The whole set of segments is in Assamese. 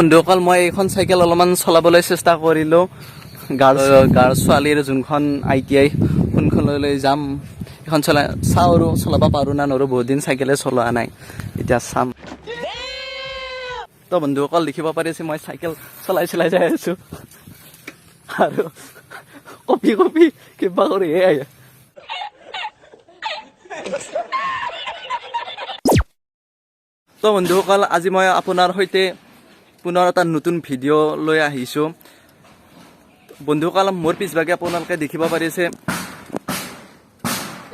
বন্ধুসকল মই এইখন চাইকেল অলপমান চলাবলৈ চেষ্টা কৰিলোঁ গাঁৱৰ ছোৱালীৰ যোনখন ITI সোনখনলৈ যাম এখন চাওঁ আৰু চলাব পাৰোঁ না নোৱাৰোঁ বহুত দিন চাইকেলে চলোৱা নাই এতিয়া চাম তো বন্ধুসকল দেখিব পাৰিছে মই চাইকেল চলাই যাই আছোঁ আৰু কপি কিবা কৰি আহে তো বন্ধুসকল আজি মই আপোনাৰ সৈতে পুনৰ এটা নতুন ভিডিঅ' লৈ আহিছোঁ বন্ধুসকল মোৰ পিছভাগে আপোনালোকে দেখিব পাৰিছে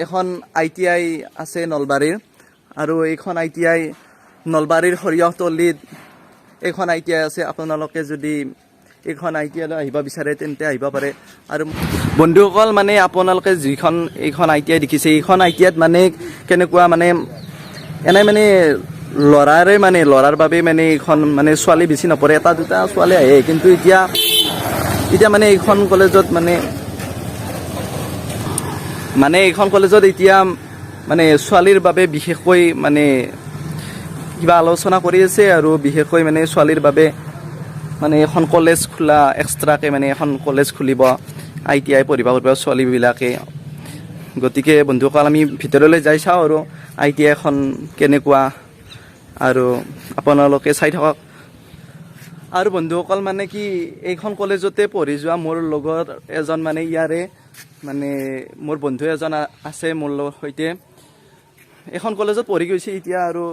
এখন ITI আছে নলবাৰীৰ আৰু এইখন ITI নলবাৰীৰ সৰিয়হতলীত এইখন ITI আছে আপোনালোকে যদি এইখন ITI লৈ আহিব বিচাৰে তেন্তে আহিব পাৰে আৰু বন্ধুসকল মানে আপোনালোকে যিখন এইখন ITI দেখিছে এইখন ITIত মানে কেনেকুৱা মানে এনে মানে ল'ৰাৰ বাবে মানে এইখন মানে ছোৱালী বেছি নপৰে এটা দুটা ছোৱালী আহে কিন্তু এতিয়া মানে এইখন কলেজত মানে এইখন কলেজত এতিয়া মানে ছোৱালীৰ বাবে বিশেষকৈ মানে কিবা আলোচনা কৰি আছে আৰু বিশেষকৈ মানে ছোৱালীৰ বাবে মানে এখন কলেজ খোলা এক্সট্ৰাকে মানে এখন কলেজ খুলিব ITI পঢ়িব ছোৱালীবিলাকে গতিকে বন্ধুসকল আমি ভিতৰলৈ যাই চাওঁ আৰু ITI এখন কেনেকুৱা আৰু আপোনালোকে চাই থাকক আৰু বন্ধুসকল মানে কি এইখন কলেজতে পঢ়ি যোৱা মোৰ লগৰ এজন মানে ইয়াৰে মানে মোৰ বন্ধু এজন আছে মোৰ সৈতে এইখন কলেজত পঢ়ি গৈছে এতিয়া আৰু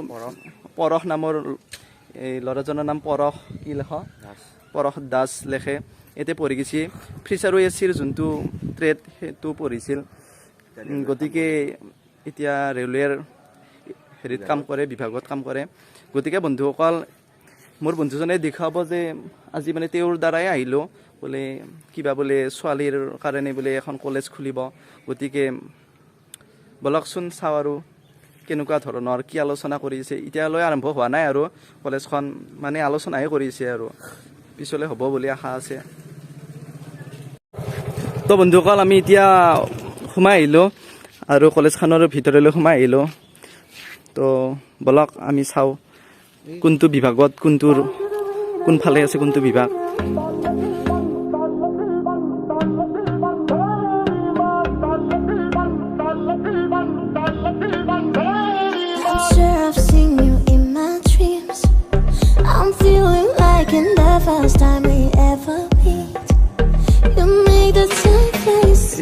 পৰশ নামৰ এই ল'ৰাজনৰ নাম পৰশ কি পৰশ দাস লেখে ইয়াতে পঢ়ি গৈছে ফ্ৰিচাৰ ASCৰ যোনটো ট্ৰেড সেইটো পঢ়িছিল গতিকে এতিয়া ৰেলৱেৰ হেৰিত কাম কৰে বিভাগত কাম কৰে গতিকে বন্ধুসকল মোৰ বন্ধুজনে দেখাব যে আজি মানে তেওঁৰ দ্বাৰাই আহিলোঁ বোলে কিবা বোলে ছোৱালীৰ কাৰণে বোলে এখন কলেজ খুলিব গতিকে বলকচোন চাওঁ আৰু কেনেকুৱা ধৰণৰ কি আলোচনা কৰিছে এতিয়ালৈ আৰম্ভ হোৱা নাই আৰু কলেজখন মানে আলোচনাহে কৰিছে আৰু পিছলৈ হ'ব বুলি আশা আছে তো বন্ধুসকল আমি এতিয়া সোমাই আহিলোঁ আৰু কলেজখনৰ ভিতৰলৈ সোমাই আহিলোঁ তো বলক আমি চাওঁ কোনটো বিভাগত কোনফালে আছে কোনটো বিভাগ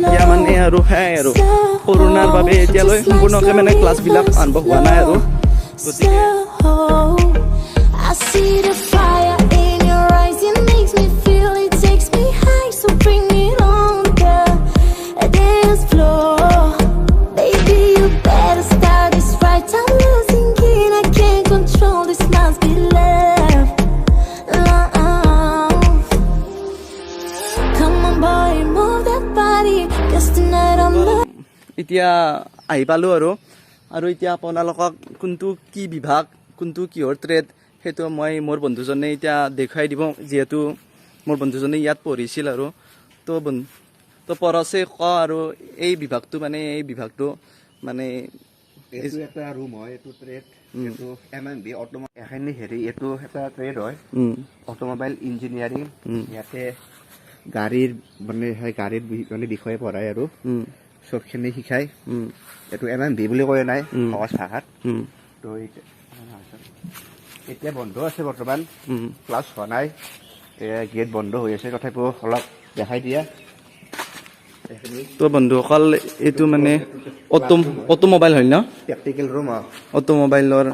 এতিয়া মানে আৰু আৰু কৰোণাৰ বাবে এতিয়ালৈ সম্পূৰ্ণকৈ মানে ক্লাছবিলাক আৰম্ভ হোৱা নাই আৰু গতিকে এতিয়া আহি পালোঁ আৰু এতিয়া আপোনালোকক কোনটো কি বিভাগ কোনটো কিহৰ ট্ৰেড সেইটো মই মোৰ বন্ধুজনে এতিয়া দেখুৱাই দিব যিহেতু মোৰ বন্ধুজনে ইয়াত পঢ়িছিল আৰু তো পৰছে আৰু এই বিভাগটো মানে মানে এইটো এটা ৰুম হয় এইটো ট্ৰেড এইটো MMB এখানি হেৰি এইটো এটা ট্ৰেড হয় অটোমোবাইল ইঞ্জিনিয়াৰিং ইয়াতে গাড়ীৰ মানে বিষয়ে পঢ়ায় আৰু চবখিনি শিকায় এইটো MMB বুলি কয় নাই সহজ ভাষাত তো এতিয়া বন্ধ আছে বৰ্তমান ক্লাছ হোৱা নাই গেট বন্ধ হৈ আছে তথাপিও অলপ দেখাই দিয়া তো বন্ধুসকল এইটো মানে অটোমোবাইল হয় ন প্ৰেক্টিকেল ৰুম অটোমোবাইলৰ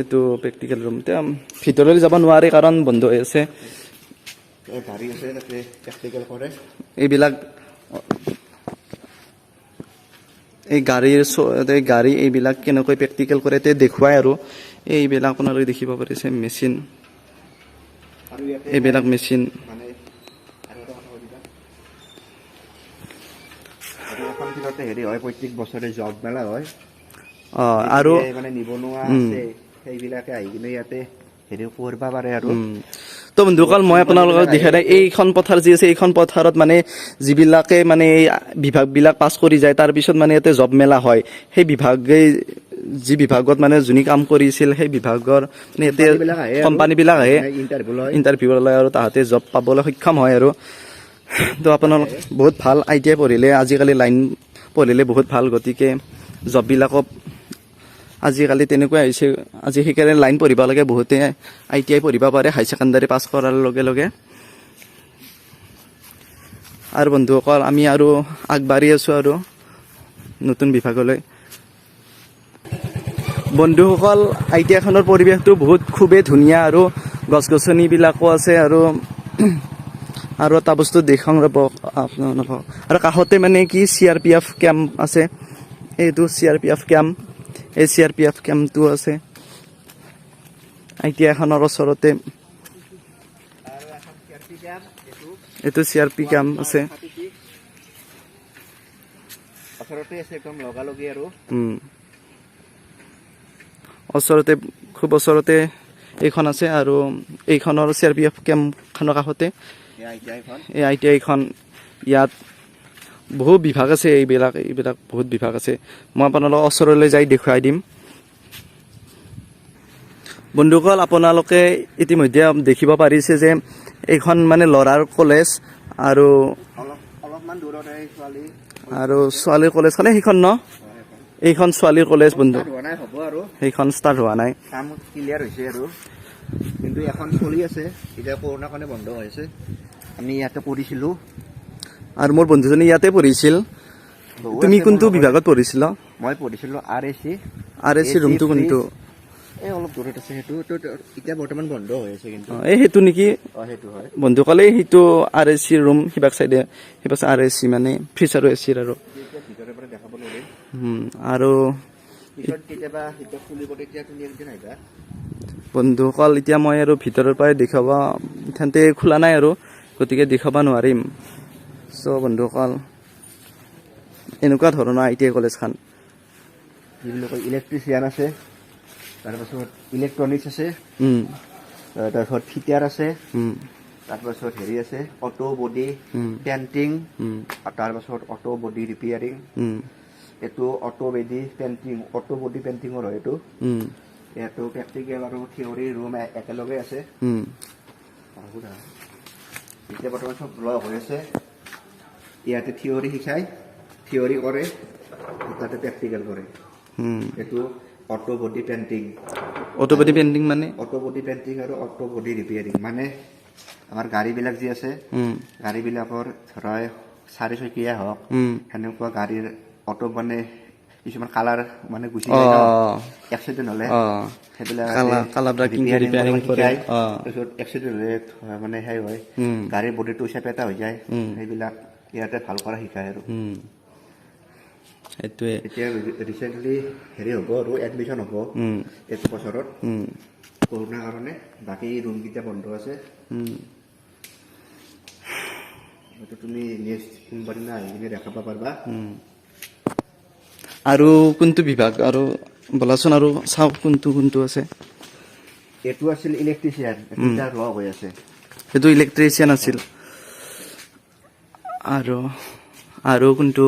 এইটো প্ৰেক্টিকেল ৰুম এতিয়া ভিতৰলৈ যাব নোৱাৰি কাৰণ বন্ধ হৈ আছে গাড়ী আছে তাতে প্ৰেক্টিকেল কৰে এইবিলাক এই গাড়ী এইবিলাক কেনেকৈ প্ৰেক্টিকেল কৰে তে দেখুৱাই আৰু এইবিলাক আপোনালোকে দেখিব পাৰিছে মেচিন এইবিলাক মেচিন হেৰি হয় প্ৰত্যেক বছৰে জব মেলা হয় আৰু মানে নিবনুৱা আছে সেইবিলাকে আহি কিনে ইয়াতে হেৰি কৰিব পাৰে আৰু তো বন্ধুসকল মই আপোনালোকক দেখাই নাই এইখন পথাৰ যি আছে এইখন পথাৰত মানে যিবিলাকে মানে এই বিভাগবিলাক পাছ কৰি যায় তাৰ পিছত মানে ইয়াতে জব মেলা হয় সেই বিভাগে যি বিভাগত মানে যোনে কাম কৰিছিল সেই বিভাগৰ মানে ইয়াতে কোম্পানীবিলাক আহে ইণ্টাৰভিউ লয় আৰু তাহাঁতে জব পাবলৈ সক্ষম হয় আৰু তো আপোনালোক বহুত ভাল ITI পঢ়িলে আজিকালি লাইন পঢ়িলে বহুত ভাল গতিকে জববিলাকত আজিকালি তেনেকুৱা হৈছে আজি সেইকাৰণে লাইন পঢ়িব লাগে বহুতে ITI পঢ়িব পাৰে হাই ছেকেণ্ডাৰী পাছ কৰাৰ লগে লগে আৰু বন্ধুসকল আমি আৰু আগবাঢ়ি আছোঁ আৰু নতুন বিভাগলৈ বন্ধুসকল ITI খনৰ পৰিৱেশটো বহুত খুবেই ধুনীয়া আৰু গছ গছনিবিলাকো আছে আৰু এটা বস্তু দেখাওঁ ৰ'ব আপোনালোকক আৰু কাষতে মানে কি CRPF কেম্প আছে এইটো CRPF কেম্প এই CRPF কেম্পটো আছে ITI খনৰ ওচৰতে এইটো CRP কেম্প আছে ওচৰতে খুব ওচৰতে এইখন আছে আৰু এইখনৰ CRPF কেম্পখনৰ কাষতে এই ITI খন ইয়াত বহু বিভাগ আছে এইবিলাক বহুত বিভাগ আছে মই আপোনালোকক ওচৰলৈ যাই দেখুৱাই দিম বন্ধুসকল আপোনালোকে ইতিমধ্যে দেখিব পাৰিছে যে এইখন মানে ল'ৰাৰ কলেজ আৰু ছোৱালীৰ কলেজ খানে সেইখন ন এইখন ছোৱালীৰ কলেজ বন্ধু সেইখন ষ্টাৰ্ট হোৱা নাই কাম ক্লিয়াৰ হৈছে আৰু কিন্তু এখন চলি আছে এতিয়া কৰোণাৰ কাৰণে বন্ধ হৈছে আমি ইয়াতে পঢ়িছিলোঁ আৰু মোৰ বন্ধুজনী ইয়াতে পঢ়িছিল তুমি কোনটো বিভাগত পঢ়িছিলা মই পঢ়িছিলোঁ RSC ৰুমটো কোনটো এই অলপ দূৰত আছে সেইটো এতিয়া বৰ্তমান বন্ধ হৈ আছে কিন্তু সেইটো নেকি সেইটো হয় বন্ধুসকলে সেইটো RSC ৰুম সিবাক চাইডে সিবাক RSC মানে ফিচাৰ এচিৰ আৰু ভিতৰৰ পৰা দেখাব নোৱাৰিম আৰু কেতিয়াবা খুলিব তেতিয়া তুমি একদিন আহিবা বন্ধুসকল এতিয়া মই আৰু ভিতৰৰ পৰাই দেখাব ইথানতে খোলা নাই আৰু গতিকে দেখাব নোৱাৰিম চ' বন্ধুসকল এনেকুৱা ধৰণৰ ITI কলেজখন যিবিলাক ইলেক্ট্ৰিচিয়ান আছে তাৰপাছত ইলেক্ট্ৰনিক্স আছে তাৰপাছত ফিটাৰ আছে তাৰপাছত হেৰি আছে অটো বডি পেইণ্টিং তাৰপাছত অটো বডি ৰিপেয়াৰিং এইটো অটো বডি পেইণ্টিঙৰ হয় এইটো প্ৰেক্টিকেল আৰু থিয়ৰী ৰুম একেলগে আছে এতিয়া বৰ্তমান চব লগ হৈ আছে ইয়াতে থিয়ৰী শিকাই থিয়ৰী কৰে তাতে প্ৰেক্টিকেল কৰে এইটো অটো বডি পেইণ্টিং মানে অটো বডি পেইণ্টিং আৰু অটো বডি ৰিপেয়াৰিং মানে আমাৰ গাড়ীবিলাক যি আছে গাড়ীবিলাকৰ ধৰা 4 চকীয়া হওক সেনেকুৱা গাড়ীৰ অটো মানে কিছুমান কালাৰ মানে গুচি যায় এক্সিডেণ্ট হ'লে সেইবিলাক তাৰপিছত এক্সিডেণ্ট হ'লে মানে সেই হয় গাড়ীৰ বডিটো চেপেটা হৈ যায় সেইবিলাক ইয়াতে ভাল কৰা শিকায় আৰু সেইটোৱে এতিয়া ৰিচেণ্টলি হেৰি হ'ব আৰু এডমিশ্যন হ'ব এইটো বছৰত কৰোণাৰ কাৰণে বাকী ৰুমকেইটা বন্ধ আছে এইটো তুমি নেক্সট সোমবাৰ দিনা আহি কিনে দেখাব পাৰিবা আৰু কোনটো বিভাগ আৰু বলাচোন আৰু চাওক কোনটো আছে এইটো আছিল ইলেক্ট্ৰিচিয়ান এটা লগ হৈ আছে এইটো ইলেক্ট্ৰিচিয়ান আছিল আৰু কোনটো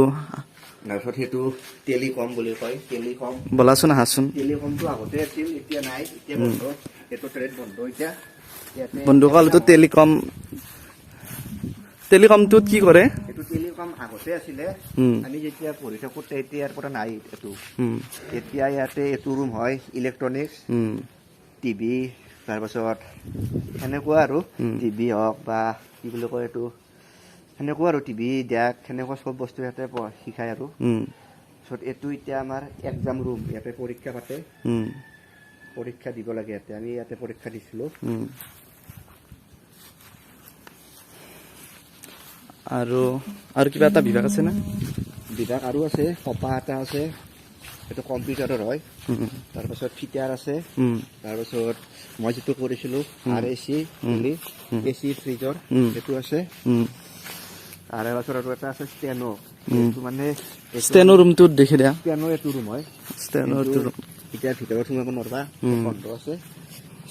তাৰপিছত সেইটো টেলিকম বুলি কয় টেলিকম বলাচোন আহাচোন টেলিকমটো আগতে আছিল এতিয়া নাই এতিয়া বন্ধ এইটো ট্ৰেড বন্ধ এতিয়া বন্ধুসকল এইটো টেলিকমটোত কি কৰে এইটো টেলিকম আগতে আছিলে আমি যেতিয়া পঢ়ি থাকোঁতে এতিয়াৰ পৰা নাই এইটো এতিয়া ইয়াতে এইটো ৰুম হয় ইলেক্ট্ৰনিক্স টিভি তাৰপাছত সেনেকুৱা আৰু টিভি হওক বা কি বুলি কয় এইটো সেনেকুৱা আৰু টিভি ডেক সেনেকুৱা চব বস্তু ইয়াতে শিকায় আৰু তাৰপিছত এইটো এতিয়া আমাৰ এক্সাম ৰুম ইয়াতে পৰীক্ষা পাতে পৰীক্ষা দিব লাগে ইয়াতে আমি ইয়াতে পৰীক্ষা দিছিলোঁ আৰু কিবা এটা বিভাগ আছে না বিভাগ আৰু আছে কপা এটা আছে এইটো কম্পিউটাৰৰ হয় তাৰপাছত ফিটাৰ আছে তাৰপাছত মই যিটো কৰিছিলোঁ RAC বুলি AC ফ্ৰিজৰ সেইটো আছে তাৰে পাছত আৰু এটা আছে ষ্টেনো এইটো মানে ষ্টেনো ৰুমটোত দেখি দিয়া ষ্টেনো এইটো ৰুম হয় ষ্টেনো ৰুম এতিয়া ভিতৰত সোমাব নোৱাৰিবা বন্ধ আছে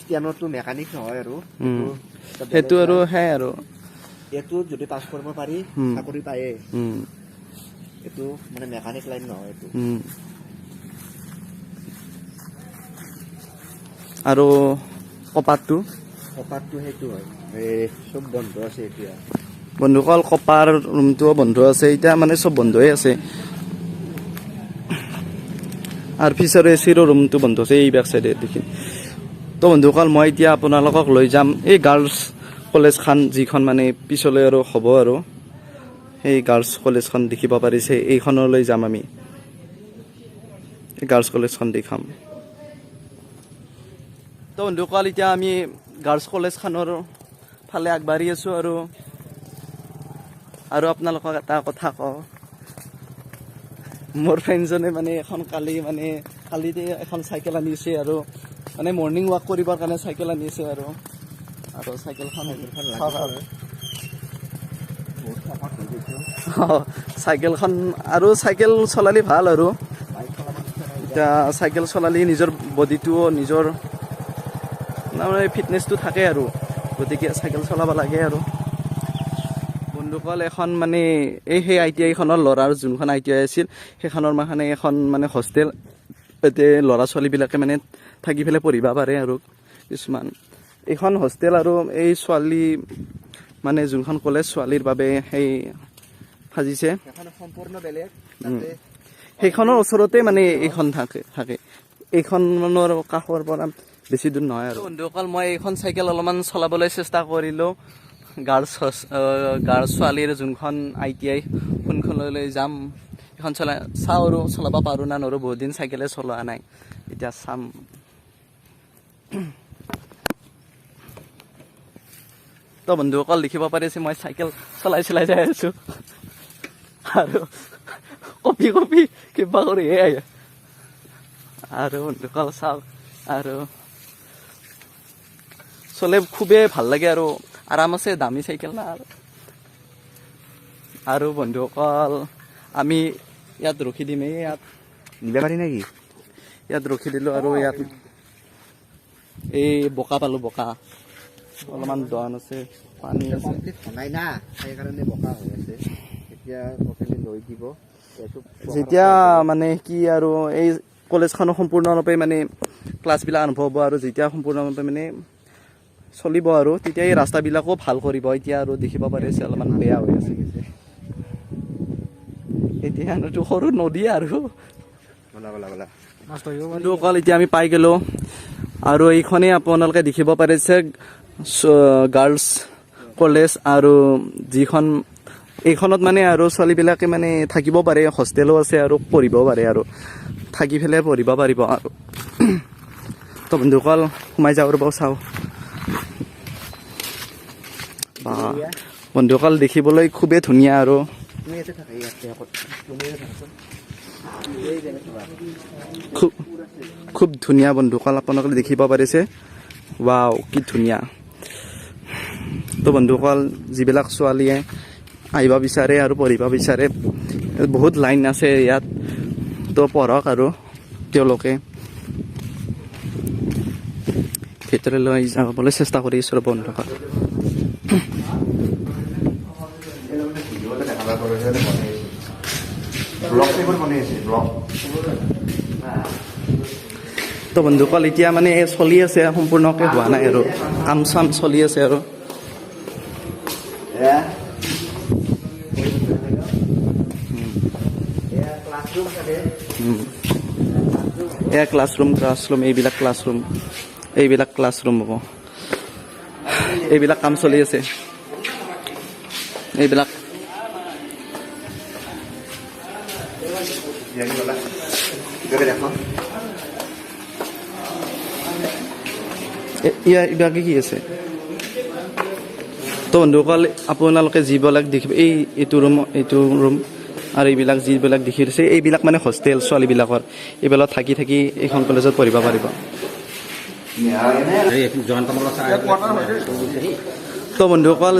খ্ৰীষ্টিয়ানৰটো মেকানিক নহয় আৰু সেইটো আৰু হে আৰু এইটো যদি পাছ কৰিব পাৰি চাকৰি পায়ে এইটো মানে মেকানিক লাইন নহয় এইটো আৰু কপাৰটো সেইটো হয় এই চব বন্ধ আছে এতিয়া বন্ধুসকল কপাৰ ৰুমটোও বন্ধ আছে এতিয়া মানে চব বন্ধই আছে আৰু ফিচাৰ এচিৰো ৰুমটো বন্ধ আছে এই বেক চাইডে দেখি তো বন্ধুসকল মই এতিয়া আপোনালোকক লৈ যাম এই গাৰ্লছ কলেজখন যিখন মানে পিছলৈ আৰু হ'ব আৰু সেই গাৰ্লছ কলেজখন দেখিব পাৰিছে এইখনলৈ যাম আমি এই গাৰ্লছ কলেজখন দেখাম তো বন্ধুসকল এতিয়া আমি গাৰ্লছ কলেজখনৰ ফালে আগবাঢ়ি আছোঁ আৰু আপোনালোকক এটা কথা কওঁ মোৰ ফ্ৰেণ্ডজনে মানে কালি এখন চাইকেল আনিছে আৰু মানে মৰ্ণিং ৱাক কৰিবৰ কাৰণে চাইকেল আনিছে আৰু চাইকেলখন চাইকেলখন আৰু চাইকেল চলালে ভাল আৰু এতিয়া চাইকেল চলালে নিজৰ বডিটোও নিজৰ মানে ফিটনেছটো থাকে আৰু গতিকে চাইকেল চলাব লাগে আৰু বন্ধুসকল এখন মানে সেই ITI খনৰ ল'ৰাৰ যোনখন ITI আছিল সেইখনৰ মানে এখন মানে হোষ্টেল তাতে ল'ৰা ছোৱালীবিলাকে মানে থাকি পেলাই পঢ়িব পাৰে আৰু কিছুমান এইখন হোষ্টেল আৰু এই ছোৱালী মানে যোনখন কলেজ ছোৱালীৰ বাবে সেই সাজিছে সম্পূৰ্ণ বেলেগ সেইখনৰ ওচৰতে মানে এইখন থাকে এইখনৰ কাষৰ পৰা বেছি দূৰ নহয় আৰু বন্ধুসকল মই এইখন চাইকেল অলপমান চলাবলৈ চেষ্টা কৰিলোঁ গাৰ্লছ ছোৱালীৰ যোনখন ITI সোনখনলৈ যাম এখন চাওঁ আৰু চলাব পাৰোঁ না নোৱাৰোঁ বহুত দিন চাইকেলে চলোৱা নাই এতিয়া চাম তো বন্ধুসকল দেখিব পাৰিছে মই চাইকেল চলাই যাই আছোঁ আৰু কপি কিবা কৰি আৰু বন্ধুসকল চাওক আৰু চলে খুবেই ভাল লাগে আৰু আৰাম আছে দামী চাইকেল না আৰু বন্ধুসকল আমি ইয়াত ৰখি দিম ইয়াত নিব পাৰি নেকি ইয়াত ৰখি দিলোঁ আৰু ইয়াত এই বোকা পালোঁ বোকা অলপমান দন আছে পানী আছে নাই না সেইকাৰণে বোকা হৈ আছে এতিয়া লৈ দিব যেতিয়া মানে কি আৰু এই কলেজখনো সম্পূৰ্ণৰূপে মানে ক্লাছবিলাক আৰম্ভ হ'ব আৰু যেতিয়া সম্পূৰ্ণৰূপে মানে চলিব আৰু তেতিয়া এই ৰাস্তাবিলাকো ভাল কৰিব এতিয়া আৰু দেখিব পাৰিছে অলপমান বেয়া হৈ আছে এতিয়াতো সৰু নদী আৰু বন্ধুসকল এতিয়া আমি পাই গ'লোঁ আৰু এইখনেই আপোনালোকে দেখিব পাৰিছে গাৰ্লছ কলেজ আৰু যিখন এইখনত মানে আৰু ছোৱালীবিলাকে মানে থাকিব পাৰে হোষ্টেলো আছে আৰু পঢ়িব পাৰে আৰু থাকি পেলাই পঢ়িব পাৰিব আৰু তো বন্ধুসকল সোমাই যাওঁ ৰ'ব চাওঁ বন্ধুসকল দেখিবলৈ খুবেই ধুনীয়া আৰু খুব ধুনীয়া বন্ধুসকল আপোনালোকে দেখিব পাৰিছে ৱাও কি ধুনীয়া তো বন্ধুসকল যিবিলাক ছোৱালীয়ে আহিব বিচাৰে আৰু পঢ়িব বিচাৰে বহুত লাইন আছে ইয়াত তো পঢ়ক আৰু তেওঁলোকে ভিতৰলৈ যাবলৈ চেষ্টা কৰি আছোঁ বন্ধুসকল তো বন্ধুসকল এতিয়া মানে চলি আছে সম্পূৰ্ণকৈ হোৱা নাই আৰু কাম চাম চলি আছে আৰু এয়া ক্লাছৰুম এইবিলাক ক্লাছৰুম হ'ব এইবিলাক কাম চলি আছে এইবিলাক ইবাকে কি আছে তো বন্ধুসকল আপোনালোকে যিবিলাক দেখিব এইটো ৰুম আৰু এইবিলাক যিবিলাক দেখি আছে এইবিলাক মানে হোষ্টেল ছোৱালীবিলাকৰ এইবিলাক থাকি এইখন কলেজত পঢ়িব পাৰিব তো বন্ধুসকল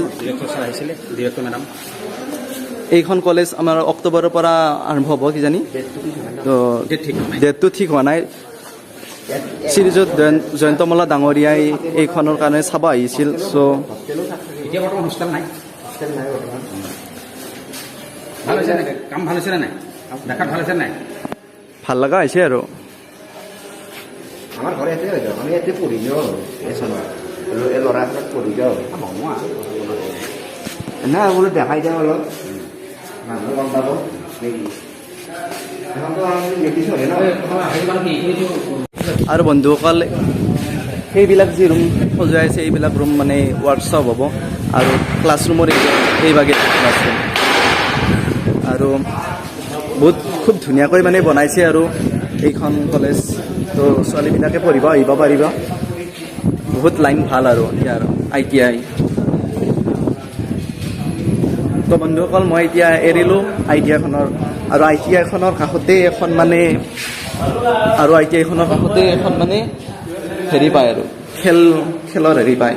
এইখন কলেজ আমাৰ অক্টোবৰৰ পৰা আৰম্ভ হ'ব কিজানি তো ডেটটো ঠিক হোৱা নাই শ্ৰীযুত জয়ন্তমলা ডাঙৰীয়াই এইখনৰ কাৰণে চাব আহিছিল। চ' এতিয়া বৰ্তমান হোষ্টেল নাই। হোষ্টেল নাই বৰ্তমান। ভাল হৈছে নে কাম ভাল হৈছে নে নাই? দেখাত ভাল হৈছে নাই? ভাল লগা হৈছে আৰু আমাৰ ঘৰ ইয়াতে হৈ যাওঁ, আমি ইয়াতে পঢ়ি যাওঁ এচনত এই ল'ৰাহঁতক পঢ়ি যাওঁ বনোৱা না বোলো দেখাই যাওঁ অলপ মানুহ গম পাব নেকি এখনতো আমি দেখিছোঁ ন। আৰু বন্ধুসকল সেইবিলাক যি ৰুম সজোৱা আছে এইবিলাক ৰুম মানে ৱৰ্কশ্বপ হ'ব আৰু ক্লাছৰুমৰ এইভাগে ক্লাছৰুম আৰু বহুত খুব ধুনীয়াকৈ মানে বনাইছে আৰু এইখন কলেজ। তো ছোৱালীবিলাকে পঢ়িব আহিব পাৰিব। বহুত লাইন ভাল আৰু ইয়াৰ ITI। তো বন্ধুসকল মই এতিয়া এৰিলোঁ ITI-খনৰ আৰু ITI-খনৰ কাষতে এখন মানে ITI-খনৰ কাষতে এখন মানে হেৰি পায় আৰু খেলৰ হেৰি পায়।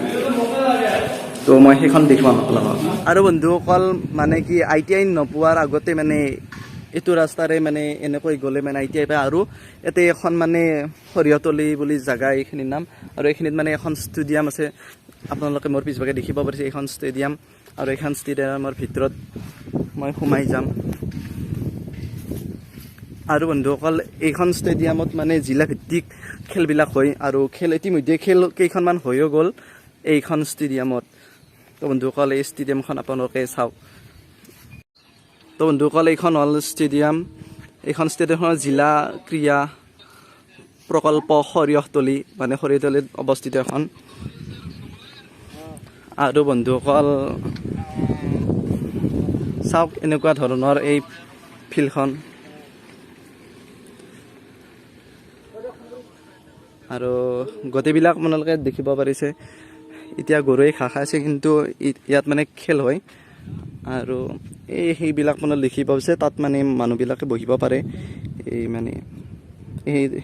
তো মই সেইখন দেখুৱাম আপোনালোকক। আৰু বন্ধুসকল মানে কি ITI নোপোৱাৰ আগতে মানে এইটো ৰাস্তাৰে মানে এনেকৈ গ'লে মানে ITI পায়। আৰু ইয়াতে এখন মানে সৰিয়হতলী বুলি জেগা এইখিনিৰ নাম আৰু এইখিনিত মানে এখন ষ্টেডিয়াম আছে। আপোনালোকে মোৰ পিছভাগে দেখিব পাৰিছে এইখন ষ্টেডিয়াম আৰু এইখন ষ্টেডিয়ামৰ ভিতৰত মই সোমাই যাম। আৰু বন্ধুসকল এইখন ষ্টেডিয়ামত মানে জিলা ভিত্তিক খেলবিলাক হয় আৰু ইতিমধ্যে খেল কেইখনমান হৈও গ'ল এইখন ষ্টেডিয়ামত। তো বন্ধুসকল এই ষ্টেডিয়ামখন আপোনালোকে চাওক। তো বন্ধুসকল এইখন হ'ল ষ্টেডিয়াম। এইখন ষ্টেডিয়ামখনৰ জিলা ক্ৰীড়া প্ৰকল্প সৰিয়হতলী মানে সৰিয়হতলীত অৱস্থিত এখন। আৰু বন্ধুসকল চাওক এনেকুৱা ধৰণৰ এই ফিল্ডখন। আৰু গোটেইবিলাক আপোনালোকে দেখিব পাৰিছে এতিয়া গৰুৱে ঘাঁহ খাইছে, কিন্তু ইয়াত মানে খেল হয় আৰু সেইবিলাক মানে দেখিব পাৰিছে। তাত মানে মানুহবিলাকে বহিব পাৰে, এই মানে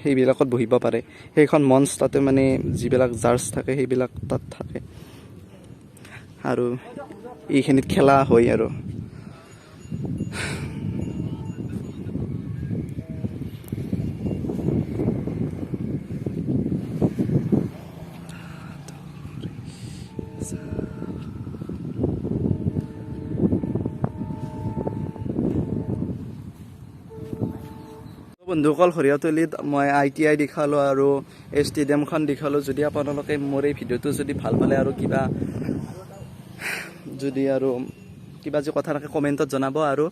সেইবিলাকত বহিব পাৰে। সেইখন মঞ্চ তাতে মানে যিবিলাক জাৰ্জ থাকে সেইবিলাক তাত থাকে আৰু এইখিনিত খেলা হয় আৰু বন্ধুসকল সৰিয়হতলীত মই ITI দেখালোঁ আৰু এই ষ্টেডিয়ামখন দেখালোঁ। যদি আপোনালোকে মোৰ এই ভিডিঅ'টো যদি ভাল পালে আৰু কিবা যদি কথা থাকে কমেণ্টত জনাব আৰু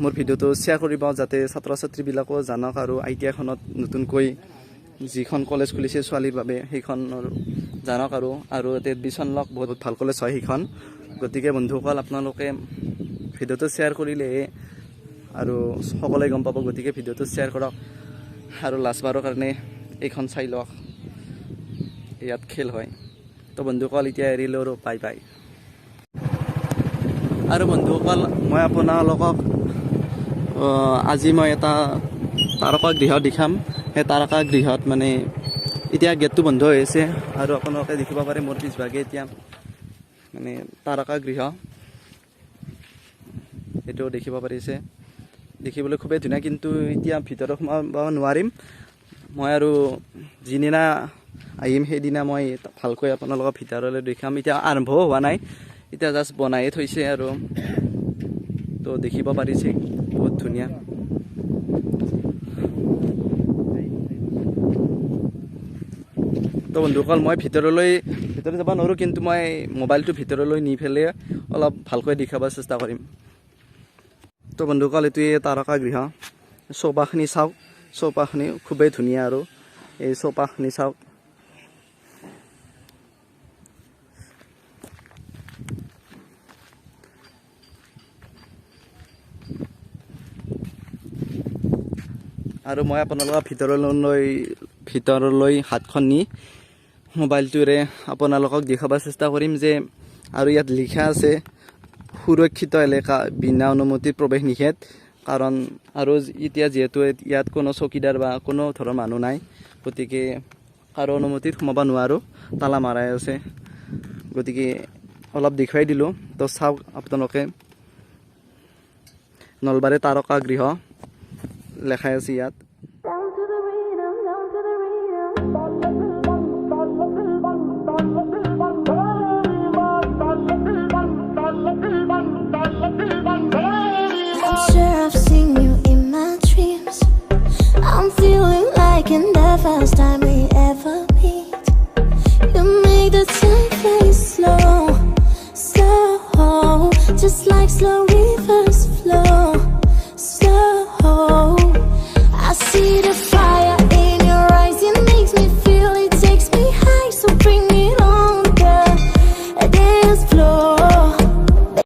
মোৰ ভিডিঅ'টো শ্বেয়াৰ কৰিব যাতে ছাত্ৰ ছাত্ৰীবিলাকেও জানক আৰু ITI-খনত নতুনকৈ যিখন কলেজ খুলিছে ছোৱালীৰ বাবে সেইখনৰ জানক আৰু ইয়াতে এডমিশ্যন লওক। বহুত ভাল কলেজ হয় সেইখন। গতিকে বন্ধুসকল আপোনালোকে ভিডিঅ'টো শ্বেয়াৰ কৰিলেহে আৰু সকলোৱে গম পাব। গতিকে ভিডিঅ'টো শ্বেয়াৰ কৰক আৰু লাষ্টবাৰৰ কাৰণে এইখন চাই লওক। ইয়াত খেল হয়। তো বন্ধুসকল এতিয়া এৰিলোঁ আৰু বাই বাই। আৰু বন্ধুসকল মই আপোনালোকক আজি মই এটা তাৰকা গৃহ দেখাম। সেই তাৰকা গৃহত মানে এতিয়া গেটটো বন্ধ হৈ আছে আৰু আপোনালোকে দেখিব পাৰে মোৰ পিছভাগে এতিয়া মানে তাৰকা গৃহ এইটো দেখিব পাৰিছে। দেখিবলৈ খুবেই ধুনীয়া, কিন্তু এতিয়া ভিতৰত সোমাব নোৱাৰিম। মই আৰু যিদিনা আহিম সেইদিনা মই ভালকৈ আপোনালোকক ভিতৰলৈ দেখাম। এতিয়া আৰম্ভও হোৱা নাই, এতিয়া জাষ্ট বনায়ে থৈছে আৰু তো দেখিব পাৰিছে বহুত ধুনীয়া। তো বন্ধুসকল মই ভিতৰত যাব নোৱাৰোঁ, কিন্তু মই মোবাইলটো ভিতৰলৈ নি পেলাই অলপ ভালকৈ দেখাব চেষ্টা কৰিম। তো বন্ধুসকল এইটোৱে তাৰকা গৃহ। চৌপাশখিনি চাওক, চৌপাশখিনি খুবেই ধুনীয়া আৰু এই চৌপাশখিনি চাওক। আৰু মই আপোনালোকক ভিতৰলৈ হাতখন নি মোবাইলটোৰে আপোনালোকক দেখাব চেষ্টা কৰিম যে আৰু ইয়াত লিখা আছে সুৰক্ষিত এলেকা, বিনা অনুমতি প্ৰৱেশ নিষেধ। কাৰণ আৰু এতিয়া যিহেতু ইয়াত কোনো চকীদাৰ বা কোনো ধৰণৰ মানুহ নাই, গতিকে কাৰো অনুমতিত সোমাব নোৱাৰোঁ, তালা মাৰাই আছে। গতিকে অলপ দেখুৱাই দিলোঁ। তো চাওক আপোনালোকে নলবাৰী তাৰকা গৃহ লেখাই আছে ইয়াত। just like slow river.